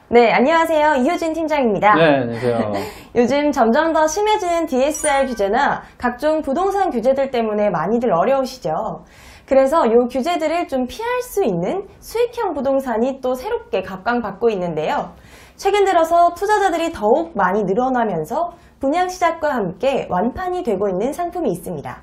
네, 안녕하세요. 이효진 팀장입니다. 네, 안녕하세요. 요즘 점점 더 심해지는 DSR 규제나 각종 부동산 규제들 때문에 많이들 어려우시죠. 그래서 이 규제들을 좀 피할 수 있는 수익형 부동산이 또 새롭게 각광받고 있는데요. 최근 들어서 투자자들이 더욱 많이 늘어나면서 분양시작과 함께 완판이 되고 있는 상품이 있습니다.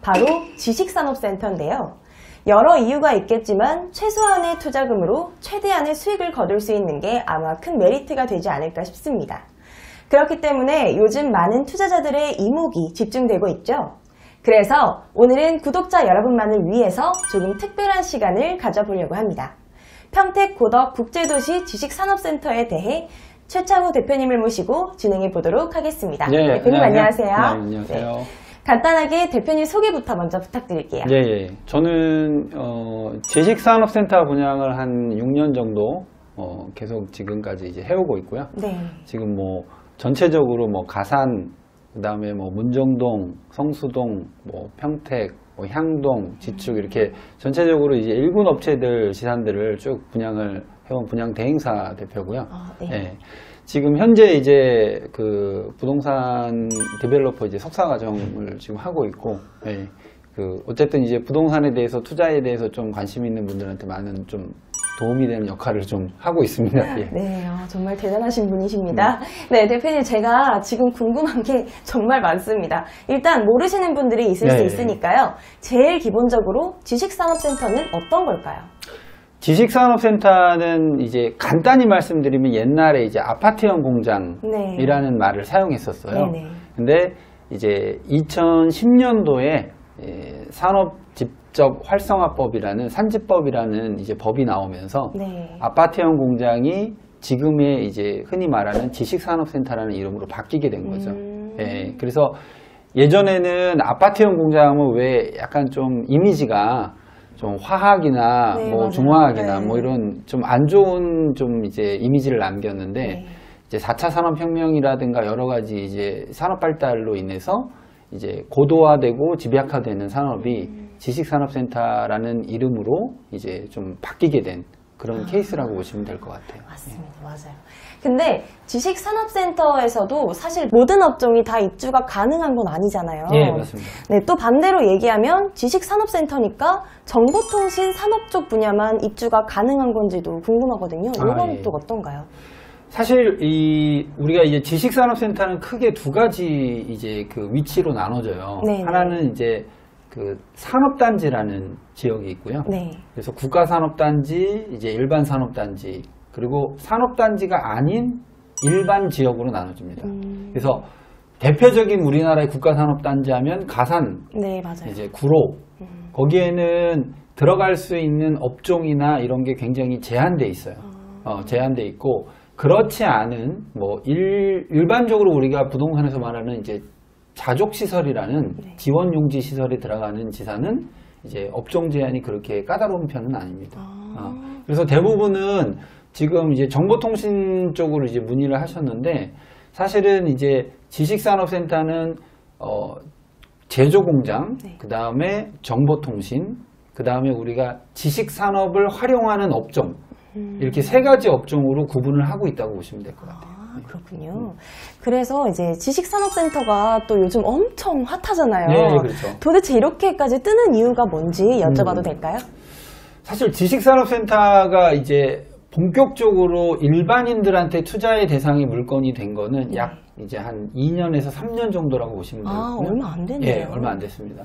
바로 지식산업센터인데요. 여러 이유가 있겠지만 최소한의 투자금으로 최대한의 수익을 거둘 수 있는 게 아마 큰 메리트가 되지 않을까 싶습니다. 그렇기 때문에 요즘 많은 투자자들의 이목이 집중되고 있죠. 그래서 오늘은 구독자 여러분만을 위해서 조금 특별한 시간을 가져보려고 합니다. 평택 고덕 국제도시 지식산업센터에 대해 최창우 대표님을 모시고 진행해 보도록 하겠습니다. 네, 대표님 안녕하세요. 네, 안녕하세요. 네. 간단하게 대표님 소개부터 먼저 부탁드릴게요. 예. 저는 지식산업센터 분양을 한 6년 정도 계속 지금까지 이제 해오고 있고요. 네. 지금 뭐 전체적으로 뭐 가산, 그다음에 뭐 문정동, 성수동, 뭐 평택, 뭐 향동, 지축 이렇게 전체적으로 이제 일군 업체들 지산들을 쭉 분양을 해온 분양 대행사 대표고요. 네. 예. 지금 현재 이제 그 부동산 디벨로퍼 이제 석사 과정을 지금 하고 있고, 예. 어쨌든 이제 부동산에 대해서 투자에 대해서 좀 관심 있는 분들한테 많은 좀 도움이 되는 역할을 좀 하고 있습니다. 예. 네, 정말 대단하신 분이십니다. 네, 대표님 제가 지금 궁금한 게 정말 많습니다. 일단 모르시는 분들이 있을 수 있으니까요. 제일 기본적으로 지식산업센터는 어떤 걸까요? 지식산업센터는 이제 간단히 말씀드리면 옛날에 이제 아파트형 공장이라는 말을 사용했었어요. 네네. 근데 이제 2010년도에 산업집적 활성화법이라는 산지법이라는 이제 법이 나오면서 아파트형 공장이 지금의 이제 흔히 말하는 지식산업센터라는 이름으로 바뀌게 된 거죠. 예, 그래서 예전에는 아파트형 공장은 왜 약간 좀 이미지가 좀 화학이나 뭐 맞아요. 중화학이나 뭐 이런 좀 안 좋은 좀 이제 이미지를 남겼는데 이제 4차 산업혁명이라든가 여러 가지 이제 산업 발달로 인해서 이제 고도화되고 집약화되는 산업이 지식산업센터라는 이름으로 이제 좀 바뀌게 된 그런 케이스라고 보시면 될 것 같아요. 맞습니다. 맞아요. 근데 지식산업센터에서도 사실 모든 업종이 다 입주가 가능한 건 아니잖아요. 네, 맞습니다. 네, 또 반대로 얘기하면 지식산업센터니까 정보통신 산업 쪽 분야만 입주가 가능한 건지도 궁금하거든요. 이건 또 어떤가요? 사실 우리가 이제 지식산업센터는 크게 두 가지 이제 그 위치로 나눠져요. 네네. 하나는 이제 그 산업단지라는 지역이 있고요. 네. 그래서 국가산업단지, 이제 일반산업단지, 그리고 산업단지가 아닌 일반 지역으로 나눠집니다. 그래서 대표적인 우리나라의 국가산업단지 하면 가산, 네, 맞아요. 이제 구로, 거기에는 들어갈 수 있는 업종이나 이런 게 굉장히 제한돼 있어요. 제한돼 있고, 그렇지 않은 뭐 일반적으로 우리가 부동산에서 말하는 이제 자족시설이라는 지원용지 시설에 들어가는 지사는 이제 업종 제한이 그렇게 까다로운 편은 아닙니다. 그래서 대부분은 지금 이제 정보통신 쪽으로 이제 문의를 하셨는데 사실은 이제 지식산업센터는 제조공장, 그 다음에 정보통신, 그 다음에 우리가 지식산업을 활용하는 업종 이렇게 세 가지 업종으로 구분을 하고 있다고 보시면 될 것 같아요. 그렇군요. 그래서 이제 지식산업센터가 또 요즘 엄청 핫하잖아요. 네, 그렇죠. 도대체 이렇게까지 뜨는 이유가 뭔지 여쭤봐도 될까요? 사실 지식산업센터가 이제 본격적으로 일반인들한테 투자의 대상이 물건이 된 거는 약 이제 한 2년에서 3년 정도라고 보시면 되거든요. 얼마 안 됐네요. 예, 얼마 안 됐습니다.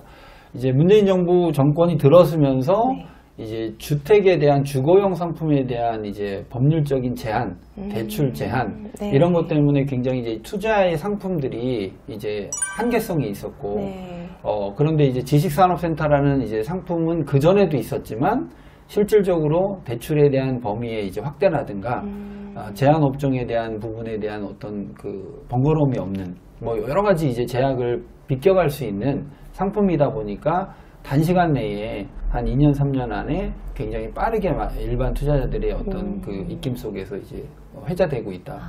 이제 문재인 정부 정권이 들어서면서 이제 주택에 대한 주거용 상품에 대한 이제 법률적인 제한, 대출 제한 이런 것 때문에 굉장히 이제 투자의 상품들이 이제 한계성이 있었고, 그런데 이제 지식산업센터라는 이제 상품은 그 전에도 있었지만 실질적으로 대출에 대한 범위의 이제 확대라든가 제한 업종에 대한 부분에 대한 어떤 그 번거로움이 없는 뭐 여러 가지 이제 제약을 비껴갈 수 있는 상품이다 보니까 단시간 내에 한 2년, 3년 안에 굉장히 빠르게 일반 투자자들의 어떤 그 입김 속에서 이제 회자되고 있다.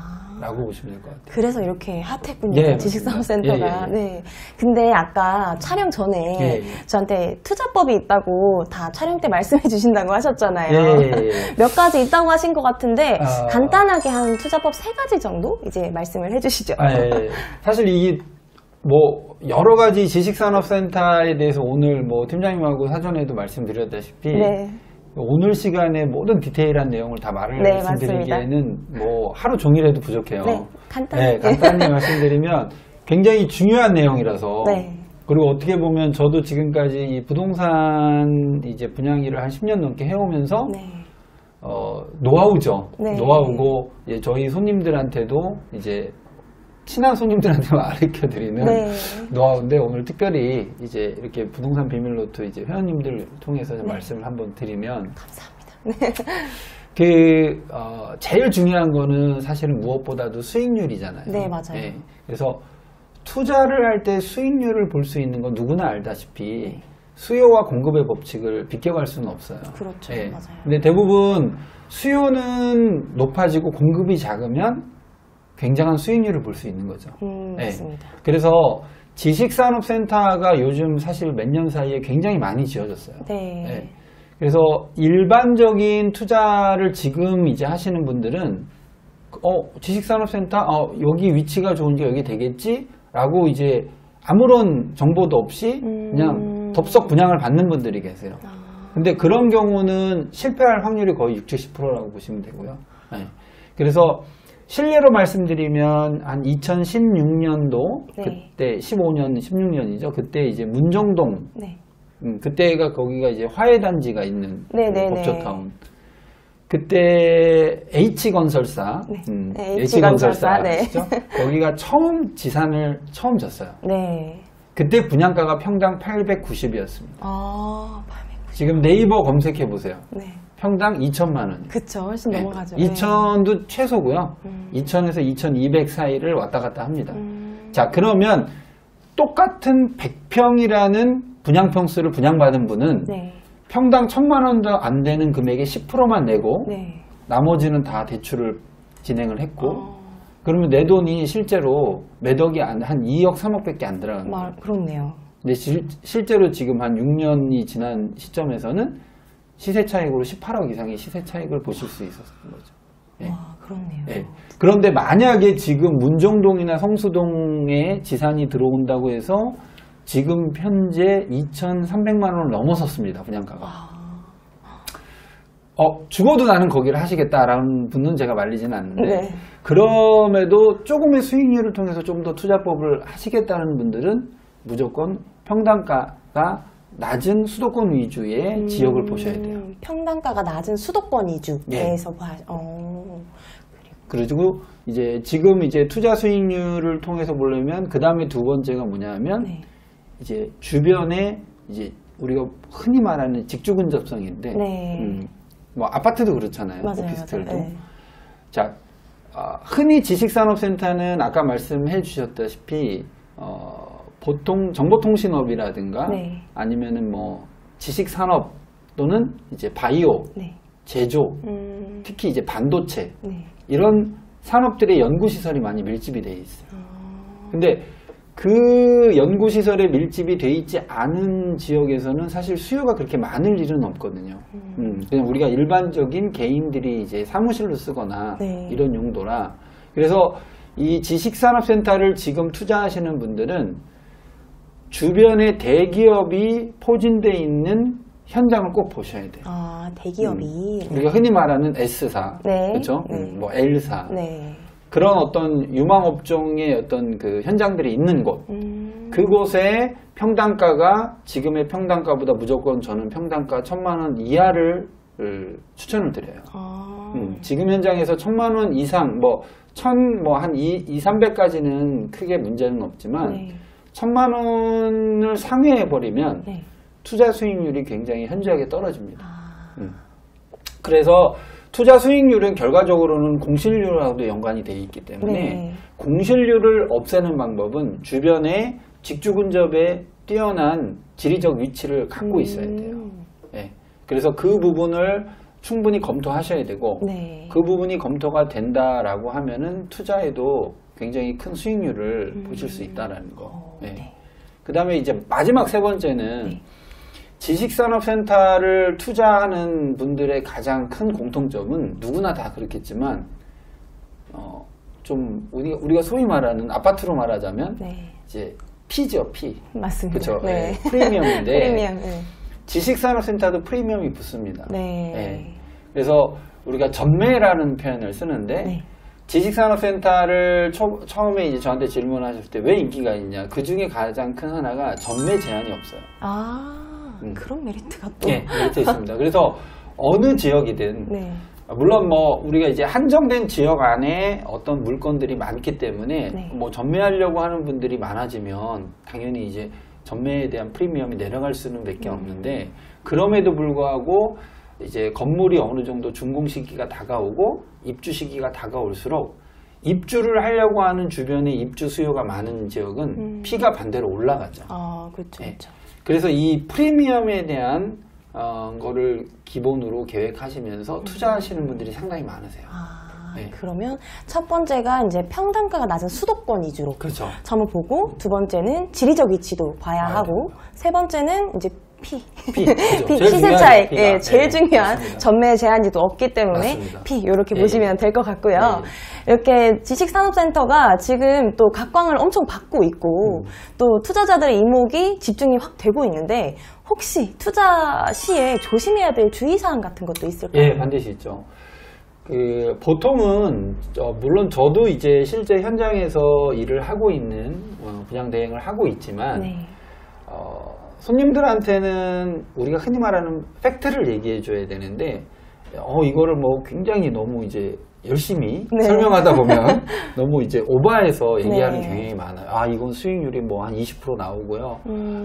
라고 보시면 될 것 같아요. 그래서 이렇게 핫했군요. 예, 지식산업센터가. 예. 네. 근데 아까 촬영 전에 예. 저한테 투자법이 있다고 다 촬영 때 말씀해 주신다고 하셨잖아요. 예. 몇 가지 있다고 하신 것 같은데 아. 간단하게 한 투자법 3가지 정도 이제 말씀을 해주시죠. 예. 사실 이게 뭐 여러 가지 지식산업센터에 대해서 오늘 뭐 팀장님하고 사전에도 말씀드렸다시피 네. 오늘 시간에 모든 디테일한 내용을 다 네, 말씀드리기에는 뭐 하루 종일해도 부족해요. 네, 간단하게. 간단히 말씀드리면 굉장히 중요한 내용이라서 네. 그리고 어떻게 보면 저도 지금까지 이 부동산 이제 분양 일을 한 10년 넘게 해오면서 네. 노하우죠. 네. 노하우고 이제 저희 손님들한테도 이제 친한 손님들한테만 가르쳐드리는 네. 노하우인데 오늘 특별히 이제 이렇게 부동산 비밀노트 이제 회원님들 통해서 좀 말씀을 한번 드리면 감사합니다. 제일 중요한 거는 사실은 무엇보다도 수익률이잖아요. 네, 맞아요. 그래서 투자를 할 때 수익률을 볼 수 있는 건 누구나 알다시피 수요와 공급의 법칙을 비껴갈 수는 없어요. 그렇죠. 맞아요. 근데 대부분 수요는 높아지고 공급이 작으면 굉장한 수익률을 볼 수 있는 거죠. 맞습니다. 그래서 지식산업센터가 요즘 사실 몇 년 사이에 굉장히 많이 지어졌어요. 네. 그래서 일반적인 투자를 지금 이제 하시는 분들은 지식산업센터 여기 위치가 좋으니까 여기 되겠지? 라고 이제 아무런 정보도 없이 그냥 덥석 분양을 받는 분들이 계세요. 근데 그런 경우는 실패할 확률이 거의 60, 70%라고 보시면 되고요. 그래서 실례로 말씀드리면 한 2016년도 네. 그때 15년, 16년이죠. 그때 이제 문정동 네. 그때가 거기가 이제 화훼단지가 있는 네네네. 법조타운. 그때 H건설사, 네, H건설사 네. 아시죠? 거기가 지산을 처음 졌어요. 네. 그때 분양가가 평당 890이었습니다. 아, 890. 지금 네이버 검색해 보세요. 네. 평당 2천만 원. 그쵸. 훨씬 넘어가죠. 2천도 최소고요. 2천에서 2,200 사이를 왔다 갔다 합니다. 자, 그러면 똑같은 100평이라는 분양평수를 분양받은 분은 네. 평당 1,000만 원도 안 되는 금액의 10%만 내고 네. 나머지는 다 대출을 진행을 했고 그러면 내 돈이 실제로 몇 억이 한 2억, 3억밖에 안 들어가는 거예요. 그렇네요. 근데 실제로 지금 한 6년이 지난 시점에서는 시세 차익으로 18억 이상의 시세 차익을 보실 수 있었던 거죠. 와, 그렇네요. 그런데 만약에 지금 문정동이나 성수동에 지산이 들어온다고 해서 지금 현재 2,300만 원을 넘어섰습니다. 분양가가. 죽어도 나는 거기를 하시겠다라는 분은 제가 말리지는 않는데 네. 그럼에도 조금의 수익률을 통해서 좀 더 투자법을 하시겠다는 분들은 무조건 평당가가 낮은 수도권 위주의 지역을 보셔야 돼요. 평당가가 낮은 수도권 위주에서 그리고 이제 지금 이제 투자 수익률을 통해서 보려면 그 다음에 두 번째가 뭐냐면 네. 이제 주변에 이제 우리가 흔히 말하는 직주 근접성인데 네. 뭐 아파트도 그렇잖아요. 맞아요, 오피스텔도. 맞아요. 네. 자, 흔히 지식산업센터는 아까 말씀해 주셨다시피 보통 정보통신업이라든가 네. 아니면은 뭐 지식산업 또는 이제 바이오, 네. 제조, 특히 이제 반도체 네. 이런 산업들의 연구시설이 많이 밀집이 돼 있어요. 근데 그 연구시설에 밀집이 돼 있지 않은 지역에서는 사실 수요가 그렇게 많을 일은 없거든요. 그냥 우리가 일반적인 개인들이 이제 사무실로 쓰거나 네. 이런 용도라. 그래서 이 지식산업센터를 지금 투자하시는 분들은 주변에 대기업이 포진되어 있는 현장을 꼭 보셔야 돼요. 아, 대기업이. 우리가 흔히 말하는 S사, 네. 그렇죠? 네. 뭐 L사, 네. 그런 어떤 유망업종의 어떤 그 현장들이 있는 곳, 그곳에 평당가가 지금의 평당가보다 무조건 저는 평당가 1,000만 원 이하를 추천을 드려요. 지금 현장에서 1,000만 원 이상, 한 200~300까지는 크게 문제는 없지만, 네. 1,000만 원을 상회해버리면 네. 투자 수익률이 굉장히 현저하게 떨어집니다. 그래서 투자 수익률은 결과적으로는 공실률하고도 연관이 되어 있기 때문에 네. 공실률을 없애는 방법은 주변에 직주 근접에 뛰어난 지리적 위치를 갖고 있어야 돼요. 네. 그래서 그 부분을 충분히 검토하셔야 되고 네. 그 부분이 검토가 된다라고 하면은 투자에도 굉장히 큰 수익률을 보실 수 있다라는 거. 네. 네. 그 다음에 이제 마지막 세 번째는 네. 지식산업센터를 투자하는 분들의 가장 큰 공통점은 누구나 다 그렇겠지만 좀 우리가 소위 말하는 아파트로 말하자면 네. 이제 피죠, 피. 맞습니다. 그렇죠. 네. 프리미엄인데 프리미엄. 네. 지식산업센터도 프리미엄이 붙습니다. 네. 네. 그래서 우리가 전매라는 표현을 쓰는데 네. 지식산업센터를 처음에 이제 저한테 질문하셨을 때 왜 인기가 있냐? 그 중에 가장 큰 하나가 전매 제한이 없어요. 그런 메리트가 또. 네, 메리트 있습니다. 그래서 어느 지역이든 네. 물론 뭐 우리가 이제 한정된 지역 안에 어떤 물건들이 많기 때문에 네. 뭐 전매하려고 하는 분들이 많아지면 당연히 이제 전매에 대한 프리미엄이 내려갈 수는 밖에 없는데 그럼에도 불구하고 이제 건물이 어느 정도 준공 시기가 다가오고 입주 시기가 다가올수록 입주를 하려고 하는 주변에 입주 수요가 많은 지역은 피가 반대로 올라가죠. 그렇죠. 네. 그렇죠. 그래서 이 프리미엄에 대한 거를 기본으로 계획하시면서 투자하시는 분들이 상당히 많으세요. 네. 그러면 첫 번째가 이제 평단가가 낮은 수도권 위주로 그렇죠. 점을 보고, 두 번째는 지리적 위치도 봐야 하고, 세 번째는 이제 그죠. 제일 시세 중요하죠, 차익, 피가. 예, 제일 네, 중요한 맞습니다. 전매 제한이도 없기 때문에 맞습니다. 이렇게 예, 보시면 될 것 같고요. 예. 이렇게 지식산업센터가 지금 또 각광을 엄청 받고 있고 또 투자자들의 이목이 집중이 확 되고 있는데 혹시 투자 시에 조심해야 될 주의사항 같은 것도 있을까요? 예, 반드시 있죠. 보통은 물론 저도 이제 실제 현장에서 일을 하고 있는 분양 대행을 하고 있지만 네. 손님들한테는 우리가 흔히 말하는 팩트를 얘기해 줘야 되는데 이거를 뭐 굉장히 너무 이제 열심히 네. 설명하다 보면 너무 이제 오버해서 얘기하는 네. 경향이 많아요. 이건 수익률이 뭐 한 20% 나오고요.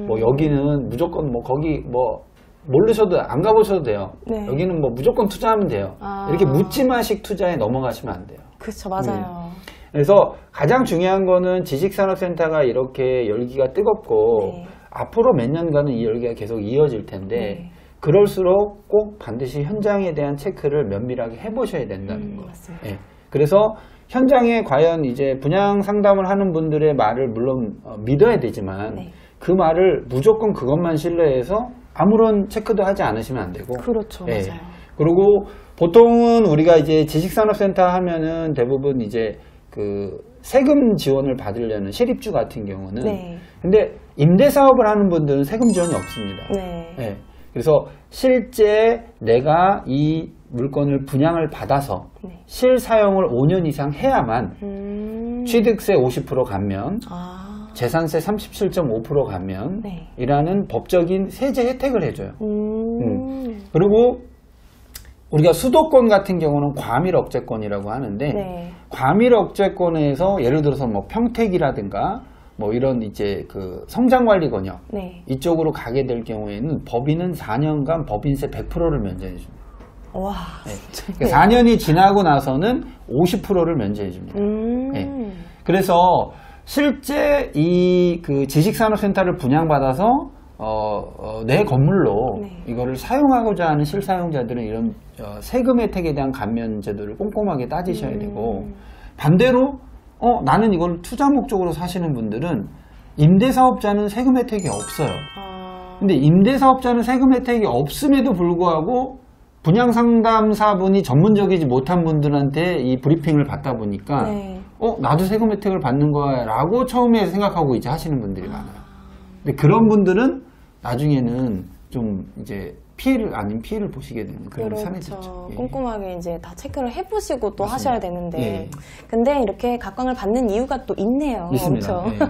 뭐 여기는 무조건 뭐 거기 뭐 모르셔도 안 가보셔도 돼요. 네. 여기는 뭐 무조건 투자하면 돼요. 이렇게 묻지마식 투자에 넘어가시면 안 돼요. 그렇죠, 맞아요. 그래서 가장 중요한 거는 지식산업센터가 이렇게 열기가 뜨겁고 네. 앞으로 몇 년간은 이 열기가 계속 이어질 텐데 네. 그럴수록 꼭 반드시 현장에 대한 체크를 면밀하게 해보셔야 된다는 거. 맞습니다. 예. 그래서 현장에 과연 이제 분양 상담을 하는 분들의 말을 물론 믿어야 되지만 네. 그 말을 무조건 그것만 신뢰해서 아무런 체크도 하지 않으시면 안 되고. 그렇죠, 예. 맞아요. 그리고 보통은 우리가 이제 지식산업센터 하면은 대부분 이제 그 세금 지원을 받으려는 실입주 같은 경우는 네. 근데 임대사업을 하는 분들은 세금 지원이 없습니다. 네. 예. 그래서 실제 내가 이 물건을 분양을 받아서 네. 실사용을 5년 이상 해야만 취득세 50% 감면, 재산세 37.5% 감면 네. 이라는 법적인 세제 혜택을 해줘요. 그리고 우리가 수도권 같은 경우는 과밀억제권이라고 하는데 네. 과밀억제권에서 예를 들어서 뭐 평택이라든가 뭐 이런 이제 그 성장관리권역 네. 이쪽으로 가게 될 경우에는 법인은 4년간 법인세 100%를 면제해 줍니다. 와. 네. 그러니까 4년이 지나고 나서는 50%를 면제해 줍니다. 네. 그래서 실제 이 그 지식산업센터를 분양받아서 내 건물로 네. 이거를 사용하고자 하는 실사용자들은 이런 세금 혜택에 대한 감면 제도를 꼼꼼하게 따지셔야 되고 반대로 나는 이걸 투자 목적으로 사시는 분들은 임대사업자는 세금 혜택이 없어요. 근데 임대사업자는 세금 혜택이 없음에도 불구하고 분양상담사분이 전문적이지 못한 분들한테 이 브리핑을 받다 보니까 네. 나도 세금 혜택을 받는 거야 라고 처음에 생각하고 이제 하시는 분들이 많아요. 근데 그런 분들은 나중에는 좀 이제 피해를 보시게 되는 그런 사례들이 그렇죠. 있죠. 예. 꼼꼼하게 이제 다 체크를 해보시고 또 맞습니다. 하셔야 되는데, 예. 근데 이렇게 각광을 받는 이유가 또 있네요. 있습니다. 그렇죠?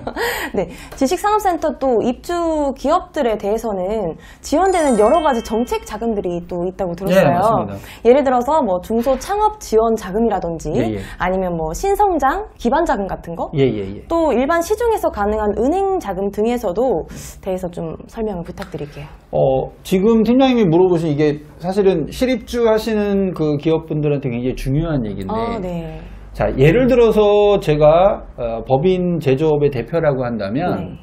네, 지식산업센터 또 입주 기업들에 대해서는 지원되는 여러 가지 정책 자금들이 또 있다고 들었어요. 예, 맞습니다. 예를 들어서 뭐 중소 창업 지원 자금이라든지, 예, 예. 아니면 뭐 신성장 기반 자금 같은 거, 예. 또 일반 시중에서 가능한 은행 자금 등에서도 대해서 좀 설명을 부탁드릴게요. 지금 팀장님이 물어보신 이게 사실은 실입주 하시는 그 기업분들한테 굉장히 중요한 얘기인데, 네. 자, 예를 들어서 제가 법인 제조업의 대표라고 한다면, 네.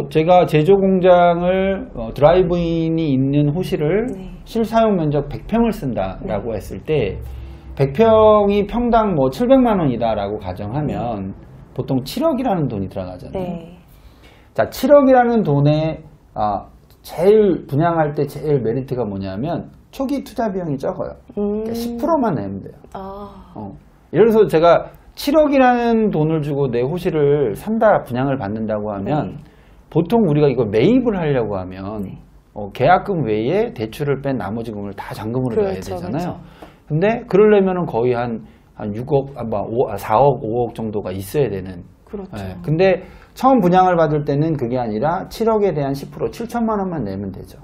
제가 제조 공장을 드라이브인이 있는 호실을 네. 실사용 면적 100평을 쓴다라고 했을 때 100평이 평당 뭐 700만 원이다라고 가정하면 보통 7억이라는 돈이 들어가잖아요. 네. 자, 7억이라는 돈에 제일 분양할 때 제일 메리트가 뭐냐면 초기 투자 비용이 적어요. 그러니까 10%만 내면 돼요. 예를 들어서 제가 7억이라는 돈을 주고 내 호실을 산다 분양을 받는다고 하면 보통 우리가 이거 매입을 하려고 하면 계약금 외에 대출을 뺀 나머지 금을 다 잔금으로 넣어야 되잖아요. 근데 그러려면은 거의 한 6억, 4억, 5억 정도가 있어야 되는. 그렇죠. 근데 처음 분양을 받을 때는 그게 아니라 7억에 대한 10% 7천만 원만 내면 되죠.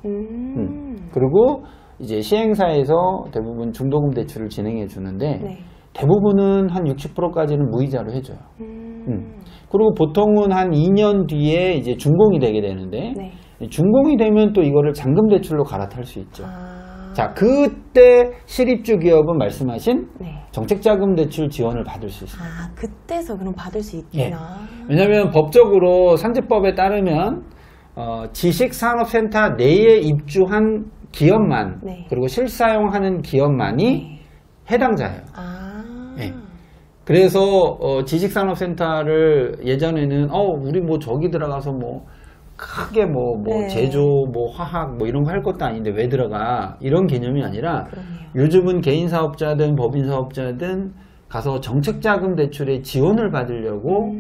그리고 이제 시행사에서 대부분 중도금 대출을 진행해 주는데 대부분은 한 60%까지는 무이자로 해줘요. 그리고 보통은 한 2년 뒤에 이제 준공이 되게 되는데 준공이 되면 또 이거를 잔금 대출로 갈아탈 수 있죠. 자, 그때 실입주 기업은 말씀하신 정책자금 대출 지원을 받을 수 있습니다. 그때서 그럼 받을 수 있구나. 왜냐하면 법적으로 상제법에 따르면 지식산업센터 내에 입주한 기업만 그리고 실사용하는 기업만이 해당자예요. 그래서 지식산업센터를 예전에는 우리 뭐 저기 들어가서 뭐 크게 제조, 화학 이런 거 할 것도 아닌데 왜 들어가? 이런 개념이 아니라 요즘은 개인 사업자든 법인 사업자든 가서 정책자금 대출에 지원을 받으려고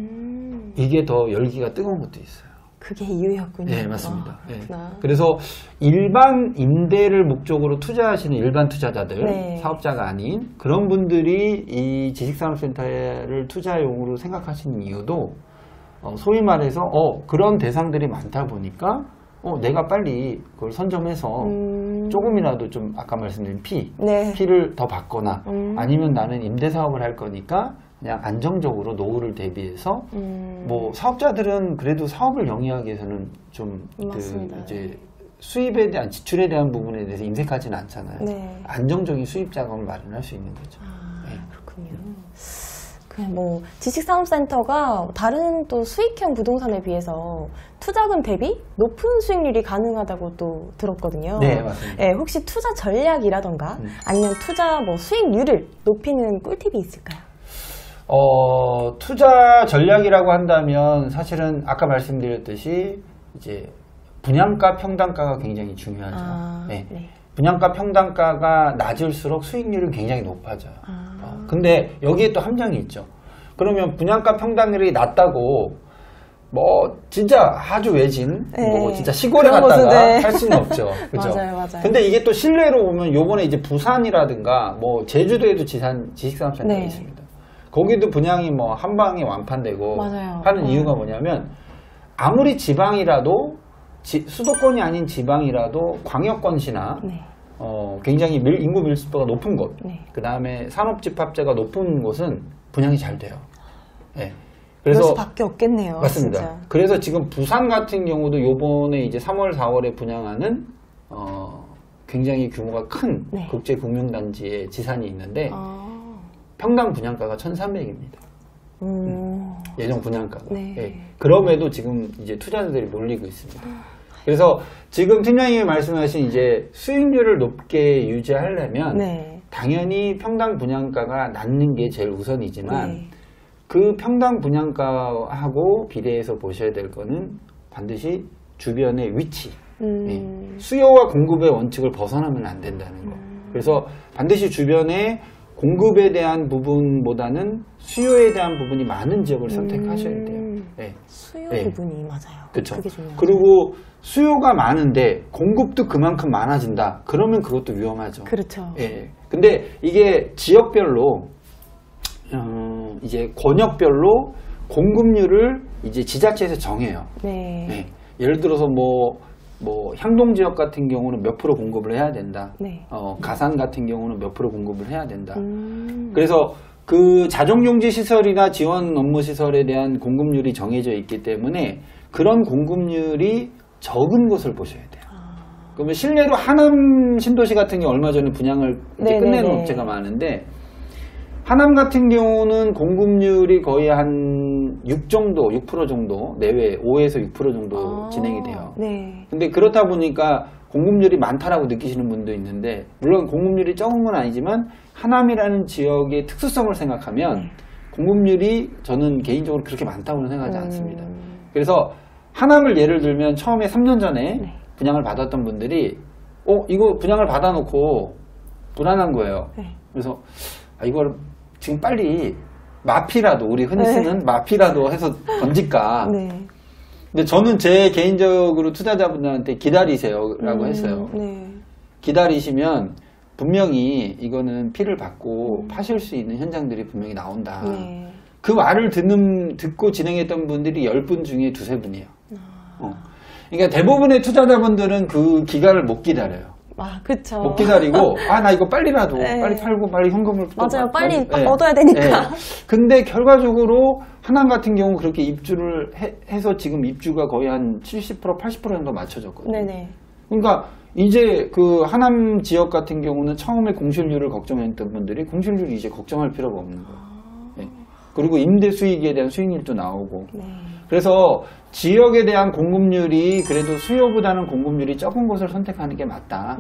이게 더 열기가 뜨거운 것도 있어요. 그게 이유였군요. 네, 맞습니다. 그래서 일반 임대를 목적으로 투자하시는 일반 투자자들, 사업자가 아닌 그런 분들이 이 지식산업센터를 투자용으로 생각하시는 이유도 소위 말해서 그런 대상들이 많다 보니까 내가 빨리 그걸 선점해서 조금이라도 좀 아까 말씀드린 피를 더 받거나 아니면 나는 임대사업을 할 거니까 그냥 안정적으로 노후를 대비해서 뭐 사업자들은 그래도 사업을 영위하기 위해서는 좀 이제 수입에 대한 지출에 대한 부분에 대해서 인색하지는 않잖아요. 안정적인 수입 자금을 마련할 수 있는 거죠. 그렇군요. 뭐 지식산업센터가 다른 또 수익형 부동산에 비해서 투자금 대비 높은 수익률이 가능하다고 또 들었거든요. 네, 맞습니다. 혹시 투자 전략이라던가 아니면 투자 수익률을 높이는 꿀팁이 있을까요? 투자 전략이라고 한다면 사실은 아까 말씀드렸듯이 이제 분양가 평당가가 굉장히 중요하죠. 분양가 평당가가 낮을수록 수익률은 굉장히 높아져요. 근데 여기에 또 함정이 있죠. 그러면 분양가 평당률이 낮다고 뭐 진짜 아주 외진 뭐 진짜 시골에 갔다가 할 수는 없죠. 그렇죠? 맞아요. 근데 이게 또 실내로 보면 요번에 이제 부산이라든가 뭐 제주도에도 지식산업센터가 있습니다. 거기도 분양이 뭐 한 방에 완판되고 하는 이유가 뭐냐면 아무리 지방이라도 수도권이 아닌 지방이라도 광역권시나 굉장히 인구 밀집도가 높은 곳, 그 다음에 산업집합제가 높은 곳은 분양이 잘 돼요. 그럴 수밖에 없겠네요. 맞습니다. 진짜. 그래서 지금 부산 같은 경우도 요번에 이제 3월, 4월에 분양하는 굉장히 규모가 큰 국제금융단지의 지산이 있는데 평당 분양가가 1,300입니다. 예정 분양가가. 그럼에도 지금 이제 투자자들이 몰리고 있습니다. 그래서 지금 팀장님이 말씀하신 이제 수익률을 높게 유지하려면 당연히 평당 분양가가 낮는 게 제일 우선이지만 그 평당 분양가하고 비례해서 보셔야 될 거는 반드시 주변의 위치, 수요와 공급의 원칙을 벗어나면 안 된다는 거. 그래서 반드시 주변에 공급에 대한 부분보다는 수요에 대한 부분이 많은 지역을 선택하셔야 돼요. 수요 부분이 맞아요. 그렇죠. 그게 중요하죠. 그리고 수요가 많은데 공급도 그만큼 많아진다. 그러면 그것도 위험하죠. 그렇죠. 근데 이게 지역별로 이제 권역별로 공급률을 이제 지자체에서 정해요. 예를 들어서 뭐 향동 지역 같은 경우는 몇 프로 공급을 해야 된다. 가산 같은 경우는 몇 프로 공급을 해야 된다. 그래서 그 자정용지 시설이나 지원 업무 시설에 대한 공급률이 정해져 있기 때문에 그런 공급률이 적은 곳을 보셔야 돼요. 그러면 실내로 하남 신도시 같은 경우 얼마 전에 분양을 이제 끝내는 업체가 많은데 하남 같은 경우는 공급률이 거의 한 6% 정도 내외 5에서 6% 정도 진행이 돼요. 근데 그렇다 보니까 공급률이 많다라고 느끼시는 분도 있는데, 물론 공급률이 적은 건 아니지만 하남이라는 지역의 특수성을 생각하면 공급률이 저는 개인적으로 그렇게 많다고는 생각하지 않습니다. 그래서 하남을 예를 들면 처음에 3년 전에 분양을 받았던 분들이 이거 분양을 받아놓고 불안한 거예요. 그래서 이걸 지금 빨리 마피라도, 우리 흔히 쓰는 마피라도 해서 던질까. 근데 저는 제 개인적으로 투자자분들한테 기다리세요라고 했어요. 기다리시면 분명히 이거는 피를 받고 파실 수 있는 현장들이 분명히 나온다. 그 말을 듣고 진행했던 분들이 10분 중에 2-3분이에요. 그러니까 대부분의 투자자분들은 그 기간을 못 기다려요. 그쵸. 못 기다리고, 나 이거 빨리라도, 빨리 팔고, 빨리 현금을. 맞아요. 빨리 얻어야 되니까. 근데 결과적으로, 하남 같은 경우 그렇게 입주를 해서 지금 입주가 거의 한 70%, 80% 정도 맞춰졌거든요. 그러니까, 이제 그 하남 지역 같은 경우는 처음에 공실률을 걱정했던 분들이 공실률이 이제 걱정할 필요가 없는 거예요. 그리고 임대 수익에 대한 수익률도 나오고. 그래서 지역에 대한 공급률이 그래도 수요보다는 공급률이 적은 곳을 선택하는 게 맞다.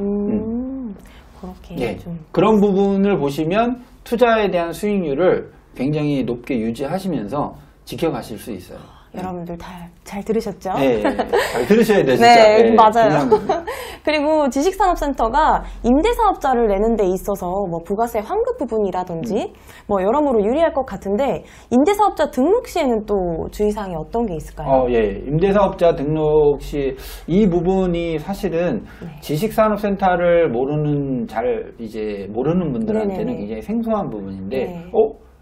그렇게 좀. 그런 부분을 보시면 투자에 대한 수익률을 굉장히 높게 유지하시면서 지켜가실 수 있어요. 여러분들 잘 들으셨죠? 네, 잘 들으셔야 돼요, 진짜. 맞아요. 그리고 지식산업센터가 임대사업자를 내는 데 있어서 뭐 부가세 환급 부분이라든지 뭐 여러모로 유리할 것 같은데, 임대사업자 등록 시에는 또 주의사항이 어떤 게 있을까요? 임대사업자 등록 시 이 부분이 사실은 지식산업센터를 모르는 분들한테는 굉장히 생소한 부분인데,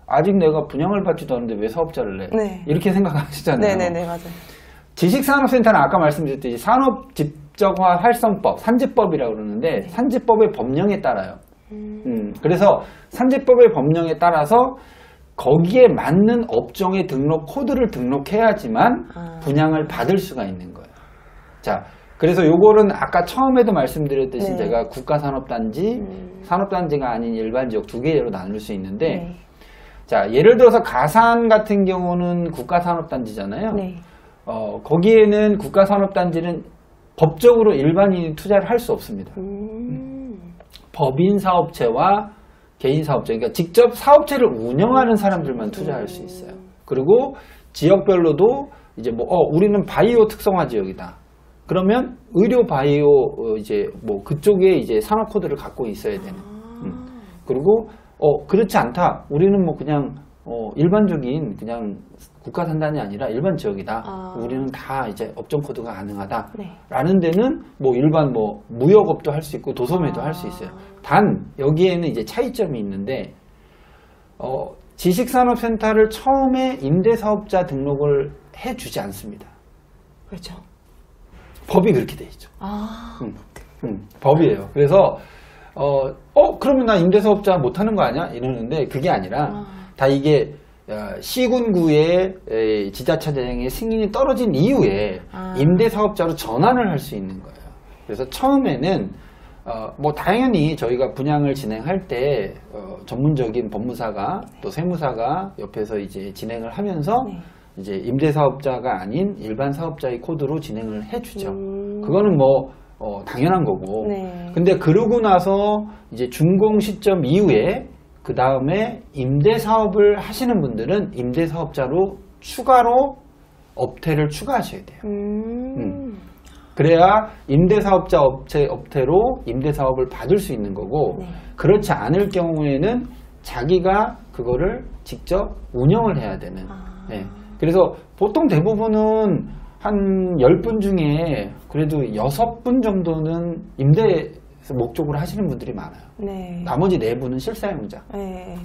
아직 내가 분양을 받지도 않는데 왜 사업자를 내? 이렇게 생각하시잖아요. 맞아요. 지식산업센터는 아까 말씀드렸듯이 산업집적화 활성법, 산지법이라고 그러는데 산지법의 법령에 따라요. 그래서 산지법의 법령에 따라서 거기에 맞는 업종의 등록 코드를 등록해야지만 분양을 받을 수가 있는 거예요. 자, 그래서 요거는 아까 처음에도 말씀드렸듯이 제가 국가산업단지, 산업단지가 아닌 일반지역 2개로 나눌 수 있는데, 자, 예를 들어서 가산 같은 경우는 국가산업단지잖아요. 거기에는 국가산업단지는 법적으로 일반인이 투자를 할 수 없습니다. 법인사업체와 개인사업체, 그러니까 직접 사업체를 운영하는 사람들만 투자할 수 있어요. 그리고 지역별로도 이제 우리는 바이오 특성화 지역이다. 그러면 의료 바이오 그쪽에 이제 산업 코드를 갖고 있어야 되는. 그리고 그렇지 않다. 우리는 그냥 일반적인 그냥 국가 산단이 아니라 일반 지역이다. 우리는 다 이제 업종 코드가 가능하다. 라는 데는 일반 무역업도 할 수 있고 도소매도 할 수 있어요. 단 여기에는 이제 차이점이 있는데, 지식산업센터를 처음에 임대사업자 등록을 해주지 않습니다. 그렇죠. 법이 그렇게 돼 있죠. 법이에요. 그래서 그러면 나 임대사업자 못하는 거 아니야? 이러는데 그게 아니라 다 이게 시군구의 지자체장의 승인이 떨어진 이후에 임대사업자로 전환을 할 수 있는 거예요. 그래서 처음에는 당연히 저희가 분양을 진행할 때 전문적인 법무사가 또 세무사가 옆에서 이제 진행을 하면서 이제 임대사업자가 아닌 일반 사업자의 코드로 진행을 해주죠. 그거는 당연한 거고. 근데 그러고 나서 이제 준공 시점 이후에 그 다음에 임대사업을 하시는 분들은 임대사업자로 추가로 업태를 추가하셔야 돼요. 그래야 임대사업자 업태로 임대사업을 받을 수 있는 거고, 그렇지 않을 경우에는 자기가 그거를 직접 운영을 해야 되는. 그래서 보통 대부분은 한 10분 중에 그래도 6분 정도는 임대 목적으로 하시는 분들이 많아요. 나머지 4분은 실사용자.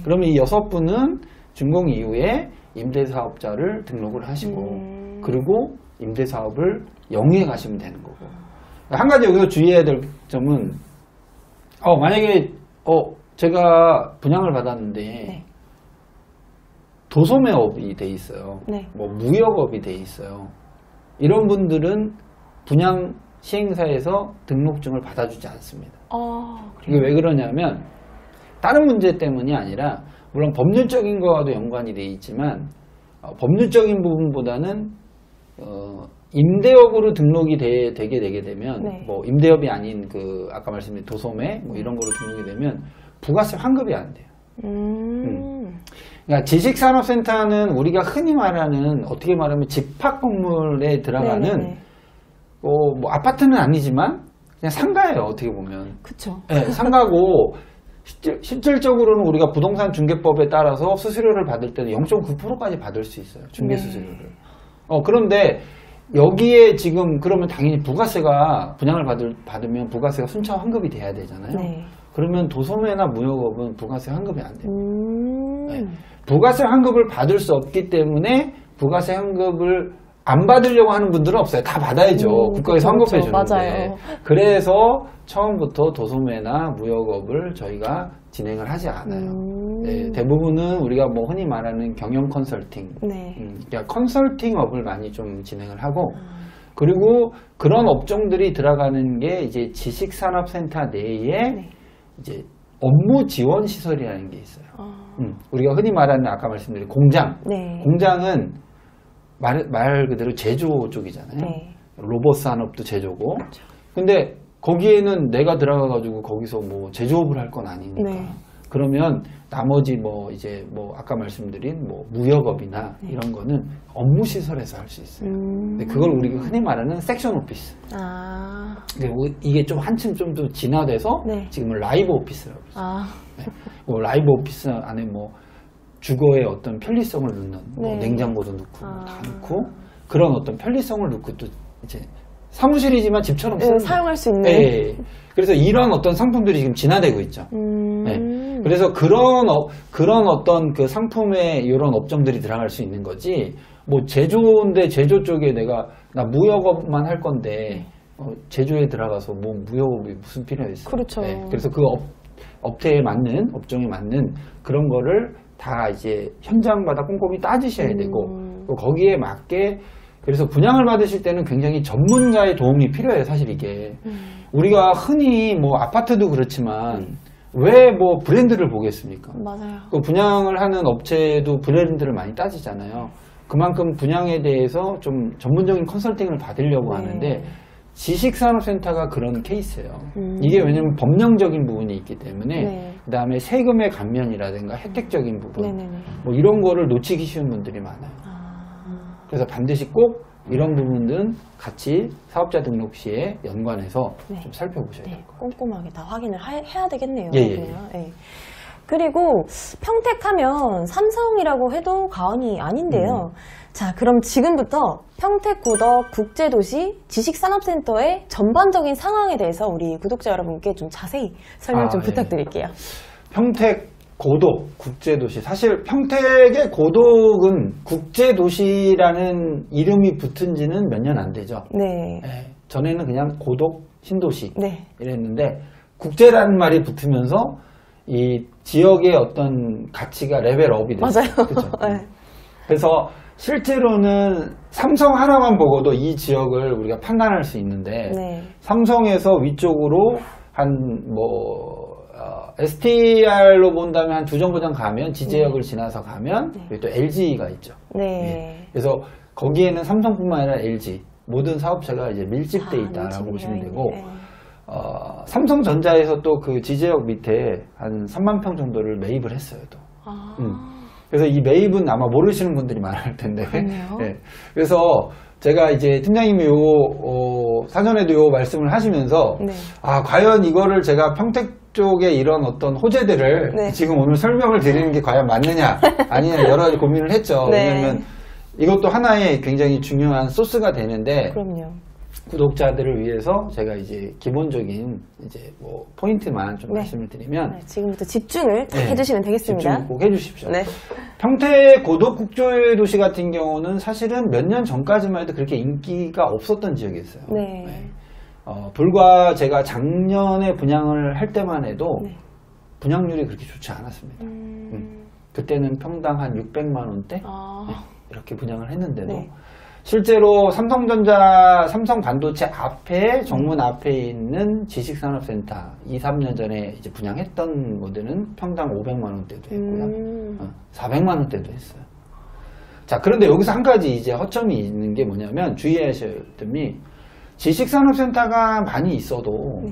그러면 이 6분은 준공 이후에 임대사업자를 등록을 하시고, 그리고 임대사업을 영위해 가시면 되는 거고. 한 가지 여기서 주의해야 될 점은, 만약에 제가 분양을 받았는데 도소매업이 돼 있어요. 무역업이 돼 있어요. 이런 분들은 분양 시행사에서 등록증을 받아주지 않습니다. 이게 왜 그러냐면, 다른 문제 때문이 아니라, 물론 법률적인 거와도 연관이 돼 있지만, 법률적인 부분보다는 임대업으로 등록이 되게 되면 네. 뭐 임대업이 아닌 그 아까 말씀드린 도소매 뭐 이런 거로 등록이 되면 부가세 환급이 안 돼요. 그러니까 지식산업센터는 우리가 흔히 말하는 어떻게 말하면 집합 건물에 들어가는 네네네. 뭐 아파트는 아니지만 그냥 상가예요. 어떻게 보면. 그쵸. 네, 상가고 실질적으로는 우리가 부동산 중개법에 따라서 수수료를 받을 때는 0.9%까지 받을 수 있어요. 중개 수수료를. 그런데 여기에 지금 그러면 당연히 부가세가 분양을 받으면 부가세가 순차 환급이 돼야 되잖아요. 네. 그러면 도소매나 무역업은 부가세 환급이 안 돼요. 네. 부가세 환급을 받을 수 없기 때문에 부가세 환급을 안 받으려고 하는 분들은 없어요. 다 받아야죠. 국가에서 환급해 주는데. 맞아요. 그래서 처음부터 도소매나 무역업을 저희가 진행을 하지 않아요. 네, 대부분은 우리가 뭐 흔히 말하는 경영 컨설팅, 네. 그러니까 컨설팅업을 많이 좀 진행을 하고, 그리고 그런 업종들이 들어가는 게 이제 지식산업센터 내에 네. 이제 업무 지원 시설이라는 게 있어요. 우리가 흔히 말하는 아까 말씀드린 공장. 네. 공장은 말 그대로 제조 쪽이잖아요. 네. 로봇 산업도 제조고. 그렇죠. 근데 거기에는 내가 들어가가지고 거기서 뭐 제조업을 할 건 아니니까. 네. 그러면 나머지 뭐 이제 뭐 아까 말씀드린 뭐 무역업이나 이런 거는 업무 시설에서 할 수 있어요. 근데 그걸 우리가 흔히 말하는 섹션 오피스. 아. 근데 이게 좀 한층 좀 더 진화돼서 네. 지금은 라이브 오피스라고 있어요. 아. 네. 뭐 라이브 오피스 안에 뭐 주거의 어떤 편리성을 넣는 뭐 네. 냉장고도 넣고 다 넣고 그런 어떤 편리성을 넣고 또 이제 사무실이지만 집처럼 쓰는 사용할 수 있는. 네. 그래서 이런 어떤 상품들이 지금 진화되고 있죠. 네. 그래서 그런 어떤 그 상품에 이런 업종들이 들어갈 수 있는 거지. 뭐 제조인데 제조 쪽에 나 무역업만 할 건데 제조에 들어가서 뭐 무역업이 무슨 필요가 있어요. 그렇죠. 네. 그래서 그 업체에 맞는 업종에 맞는 그런 거를 다 이제 현장마다 꼼꼼히 따지셔야 되고 또 거기에 맞게 그래서 분양을 받으실 때는 굉장히 전문가의 도움이 필요해요. 사실 이게 우리가 흔히 뭐 아파트도 그렇지만 왜 뭐 브랜드를 보겠습니까? 맞아요. 그 분양을 하는 업체도 브랜드를 많이 따지잖아요. 그만큼 분양에 대해서 좀 전문적인 컨설팅을 받으려고 하는데 지식산업센터가 그런 케이스예요. 이게 왜냐면 법령적인 부분이 있기 때문에 그 다음에 세금의 감면이라든가 혜택적인 부분 뭐 이런 거를 놓치기 쉬운 분들이 많아요. 그래서 반드시 꼭 이런 부분들은 같이 사업자 등록 시에 연관해서 좀 살펴보셔야 돼요. 꼼꼼하게 다 확인을 해야 되겠네요. 예. 그리고 평택하면 삼성이라고 해도 과언이 아닌데요. 자, 그럼 지금부터 평택고덕 국제도시 지식산업센터의 전반적인 상황에 대해서 우리 구독자 여러분께 좀 자세히 설명 좀 부탁드릴게요. 평택 고덕 국제도시. 사실 평택의 고덕은 국제도시라는 이름이 붙은 지는 몇 년 안 되죠. 네. 전에는 그냥 고덕 신도시 네. 이랬는데 국제라는 말이 붙으면서 이 지역의 어떤 가치가 레벨업이 됐어요. 맞아요. 그렇죠? 네. 그래서 실제로는 삼성 하나만 보고도 이 지역을 우리가 판단할 수 있는데 삼성에서 위쪽으로 STR로 본다면 한 두 정거장 가면 지제역을 지나서 가면 여기 또 LG가 있죠. 그래서 거기에는 삼성뿐만 아니라 LG 모든 사업체가 이제 밀집돼 있다라고 보시면 되고 삼성전자에서 또 그 지제역 밑에 한 3만 평 정도를 매입을 했어요. 또. 그래서 이 매입은 아마 모르시는 분들이 많을 텐데. 그래서 제가 이제 팀장님이 사전에도 요 말씀을 하시면서 과연 이거를 제가 평택 쪽에 이런 어떤 호재들을 지금 오늘 설명을 드리는 게 과연 맞느냐 아니냐 여러 가지 고민을 했죠. 왜냐면 이것도 하나의 굉장히 중요한 소스가 되는데 구독자들을 위해서 제가 이제 기본적인 이제 뭐 포인트만 좀 말씀을 드리면 지금부터 집중을 딱 해주시면 되겠습니다. 집중 꼭 해주십시오. 평택 고덕 국제도시 같은 경우는 사실은 몇 년 전까지만 해도 그렇게 인기가 없었던 지역이었어요. 불과 제가 작년에 분양을 할 때만 해도 분양률이 그렇게 좋지 않았습니다. 그때는 평당 한 600만 원대 이렇게 분양을 했는데도 실제로 삼성 반도체 앞에 정문 앞에 있는 지식산업센터 2, 3년 전에 이제 분양했던 모델은 평당 500만 원대도 했고요. 400만 원대도 했어요. 자, 그런데 여기서 한 가지 이제 허점이 있는 게 뭐냐면 주의하셔야 될 점이 지식산업센터가 많이 있어도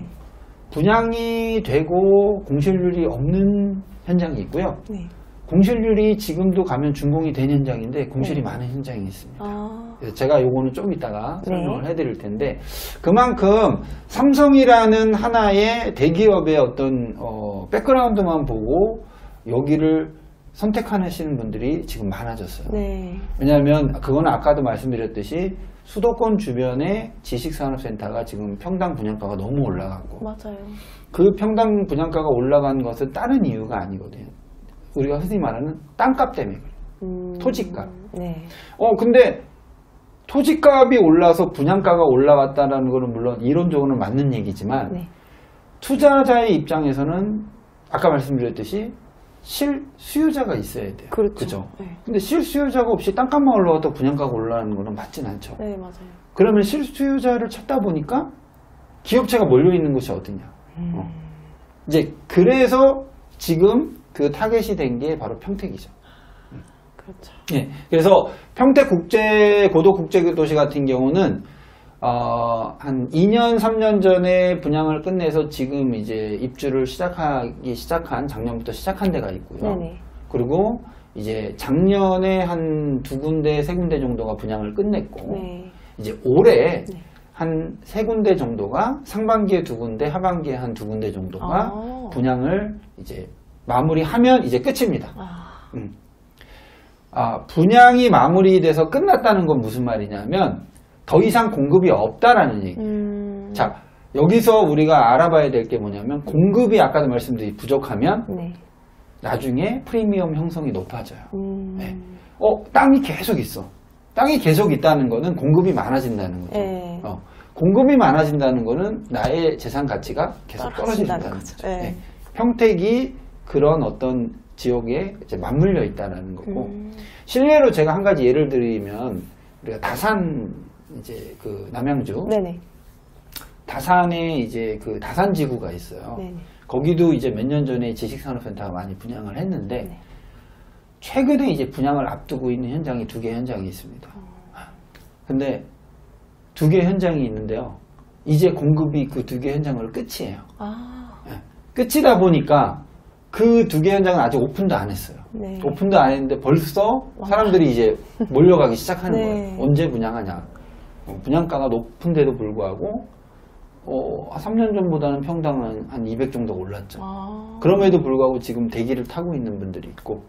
분양이 되고 공실률이 없는 현장이 있고요. 네. 공실률이 지금도 가면 준공이 된 현장인데 공실이 많은 현장이 있습니다. 그래서 제가 요거는 좀 이따가 설명을 해드릴 텐데 그만큼 삼성이라는 하나의 대기업의 어떤 백그라운드만 보고 여기를 선택하시는 분들이 지금 많아졌어요. 네. 왜냐하면 그거는 아까도 말씀드렸듯이 수도권 주변에 지식산업센터가 지금 평당 분양가가 너무 올라갔고 맞아요. 그 평당 분양가가 올라간 것은 다른 이유가 아니거든요. 우리가 흔히 말하는 땅값 때문에 그래요. 토지값. 네. 근데 토지값이 올라서 분양가가 올라갔다는 거는 물론 이론적으로는 맞는 얘기지만 네. 투자자의 입장에서는 아까 말씀드렸듯이 실수요자가 있어야 돼요. 그렇죠. 그죠? 네. 근데 실수요자가 없이 땅값만 올라갔다 분양가가 올라가는 거는 맞진 않죠. 네, 맞아요. 그러면 실수요자를 찾다 보니까 기업체가 몰려있는 곳이 어디냐. 이제 그래서 지금 그 타겟이 된 게 바로 평택이죠. 그렇죠. 예. 그래서 평택 고도국제도시 같은 경우는 한 2년, 3년 전에 분양을 끝내서 지금 이제 입주를 시작한 작년부터 시작한 데가 있고요. 네네. 그리고 이제 작년에 한 2군데, 3군데 정도가 분양을 끝냈고, 네. 이제 올해 한 3군데 정도가 상반기에 2군데, 하반기에 한 2군데 정도가 분양을 이제 마무리하면 이제 끝입니다. 분양이 마무리돼서 끝났다는 건 무슨 말이냐면 더 이상 공급이 없다라는 얘기예요. 자, 여기서 우리가 알아봐야 될 게 뭐냐면 공급이 아까도 말씀드린 부족하면 네. 나중에 프리미엄 형성이 높아져요. 네. 땅이 계속 있어. 땅이 계속 있다는 거는 공급이 많아진다는 거죠. 네. 공급이 많아진다는 거는 나의 재산 가치가 계속 떨어진다는 거죠. 네. 네. 평택이 그런 어떤 지역에 이제 맞물려 있다는 거고 실례로 제가 한 가지 예를 들면 우리가 다산 이제 그 남양주 네네. 다산에 이제 그 다산지구가 있어요. 네네. 거기도 이제 몇 년 전에 지식산업센터가 많이 분양을 했는데 네. 최근에 이제 분양을 앞두고 있는 현장이 2개 현장이 있습니다. 근데 2개 현장이 있는데요. 이제 공급이 그 2개 현장으로 끝이에요. 끝이다 보니까 그 2개 현장은 아직 오픈도 안 했어요. 네. 오픈도 안 했는데 벌써 사람들이 이제 몰려가기 시작하는 네. 거예요. 언제 분양하냐. 분양가가 높은데도 불구하고 3년 전보다는 평당은 한 200 정도 올랐죠. 그럼에도 불구하고 지금 대기를 타고 있는 분들이 있고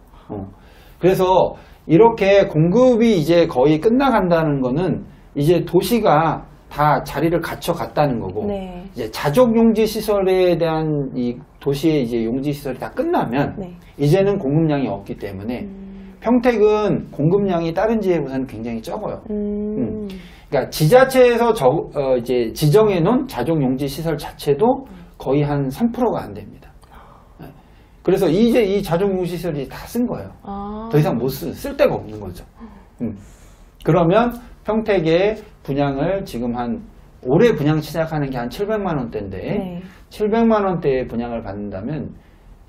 그래서 이렇게 공급이 이제 거의 끝나간다는 거는 이제 도시가 다 자리를 갖춰갔다는 거고 네. 이제 자족 용지 시설에 대한 이 도시의 이제 용지 시설이 다 끝나면 네. 이제는 공급량이 없기 때문에 평택은 공급량이 다른 지역에 비해서는 굉장히 적어요. 그러니까 지자체에서 이제 지정해 놓은 자족 용지 시설 자체도 거의 한 3%가 안 됩니다. 그래서 이제 이 자족 용지 시설이 다 쓴 거예요. 더 이상 쓸 데가 없는 거죠. 그러면 평택의 분양을 지금 올해 분양 시작하는 게 한 700만 원대인데 네. 700만 원대의 분양을 받는다면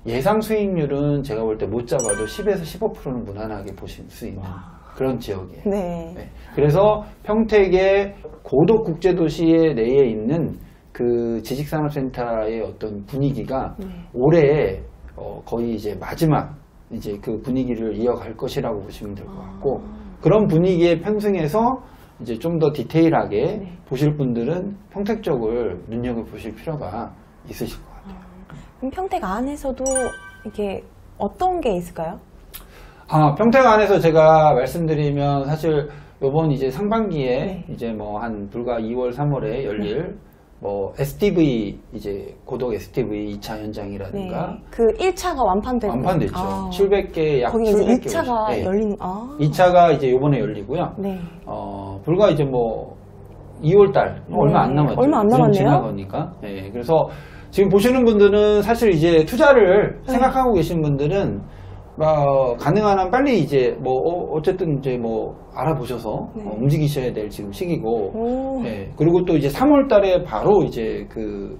예상 수익률은 제가 볼 때 못 잡아도 10에서 15%는 무난하게 보실 수 있는 그런 지역이에요. 네. 네. 그래서 평택의 고도국제도시의 내에 있는 그 지식산업센터의 어떤 분위기가 올해 거의 이제 마지막 이제 그 분위기를 이어갈 것이라고 보시면 될 것 같고 그런 분위기에 편승해서 이제 좀 더 디테일하게 보실 분들은 평택 쪽을 눈여겨보실 필요가 있으실 것 같아요. 그럼 평택 안에서도 이게 어떤 게 있을까요? 평택 안에서 제가 말씀드리면 사실 요번 이제 상반기에 이제 뭐 한 불과 2월, 3월에 열릴 뭐 STV 이제 고덕 STV 2차 현장이라든가 그 1차가 완판됐죠. 700개 약 거기 700개 이제 2차가 네. 열린 2차가 이제 요번에 열리고요. 네. 불과 이제 뭐 2월 달 얼마 안 남았죠. 얼마 안 남았네요. 지나가니까. 네. 그래서 지금 보시는 분들은 사실 이제 투자를 생각하고 계신 분들은 가능한 한 빨리 이제 뭐 어쨌든 이제 뭐 알아보셔서 움직이셔야 될 지금 시기고. 네. 그리고 또 이제 3월 달에 바로 이제 그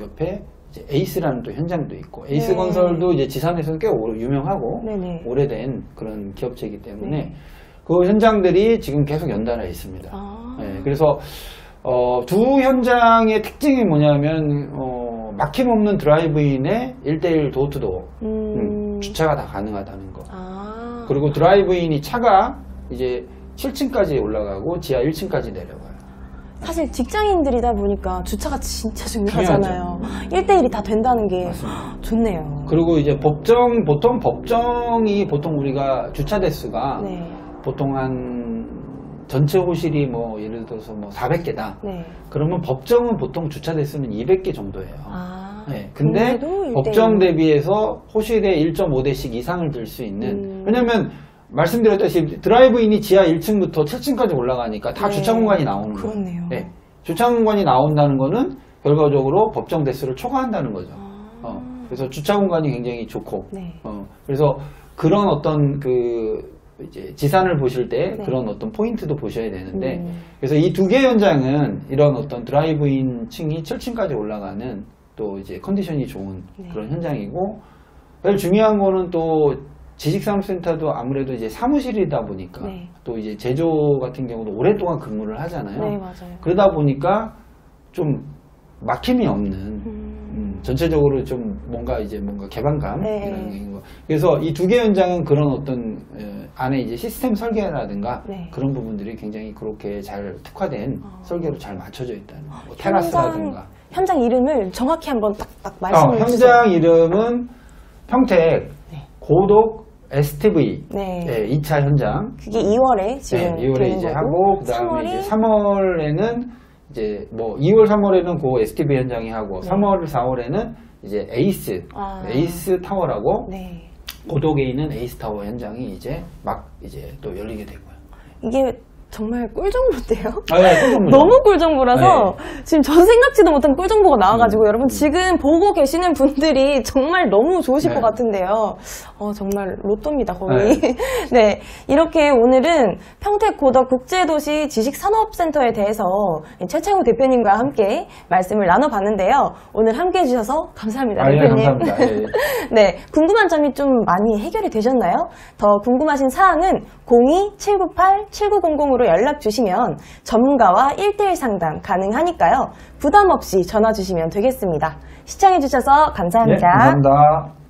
옆에 이제 에이스라는 또 현장도 있고 에이스 건설도 이제 지산에서는 꽤 유명하고 오래된 그런 기업체이기 때문에 그 현장들이 지금 계속 연달아 있습니다. 네, 그래서 두 현장의 특징이 뭐냐면 막힘없는 드라이브인에 1대1 도어투도어 주차가 다 가능하다는 거. 그리고 드라이브인이 차가 이제 7층까지 올라가고 지하 1층까지 내려가요. 사실 직장인들이다 보니까 주차가 진짜 중요하잖아요. 1대1이 다 된다는 게 맞습니다. 좋네요. 그리고 이제 보통 법정이 보통 우리가 주차 대수가 네. 보통 한 전체 호실이 뭐 예를 들어서 뭐 400개다. 네. 그러면 법정은 보통 주차 대수는 200개 정도예요. 네. 근데 근데도 법정 대비해서 호실에 1.5대씩 이상을 들 수 있는 왜냐면 말씀드렸다시피 드라이브인이 지하 1층부터 7층까지 올라가니까 다 네. 주차 공간이 나오는 거예요. 그렇네요. 네. 주차 공간이 나온다는 거는 결과적으로 법정 대수를 초과한다는 거죠. 그래서 주차 공간이 굉장히 좋고 네. 그래서 그런 어떤 이제 지산을 보실 때 네. 그런 어떤 포인트도 보셔야 되는데 그래서 이 두 개 현장은 이런 어떤 드라이브인 층이 7층까지 올라가는 또 이제 컨디션이 좋은 네. 그런 현장이고 제일 중요한 거는 또 지식산업센터도 아무래도 이제 사무실이다 보니까 네. 또 이제 제조 같은 경우도 오랫동안 근무를 하잖아요. 네, 맞아요. 그러다 보니까 좀 막힘이 없는 전체적으로 좀 뭔가 개방감 네. 이런 거. 그래서 이 두 개 현장은 그런 어떤 안에 이제 시스템 설계라든가 네. 그런 부분들이 굉장히 그렇게 잘 특화된 설계로 잘 맞춰져 있다는 거. 뭐 테라스라든가. 현장 이름을 정확히 한번 딱딱 말씀해 주세요. 현장 이름은 평택 네. 고독 STV 네. 2차 현장. 그게 2월에 지금 2월에 되는 이제 거고, 하고 그다음에 이제 3월에는 이제 뭐 2월 3월에는 그 STV 현장이 하고 네. 3월 4월에는 이제 에이스 타워라고 네. 고독에 있는 에이스 타워 현장이 이제 막 이제 또 열리게 되고요. 이게 정말 꿀정보인데요? 꿀정보죠. 너무 꿀정보라서 지금 전 생각지도 못한 꿀정보가 나와가지고 여러분 지금 보고 계시는 분들이 정말 너무 좋으실 것 같은데요. 정말 로또입니다, 거의. 네. 이렇게 오늘은 평택 고덕 국제도시 지식산업센터에 대해서 최창우 대표님과 함께 말씀을 나눠봤는데요. 오늘 함께 해주셔서 감사합니다, 대표님. 감사합니다. 네. 궁금한 점이 좀 많이 해결이 되셨나요? 더 궁금하신 사항은 02-798-7900으로 연락 주시면 전문가와 1대1 상담 가능하니까요. 부담 없이 전화 주시면 되겠습니다. 시청해 주셔서 감사합니다. 감사합니다.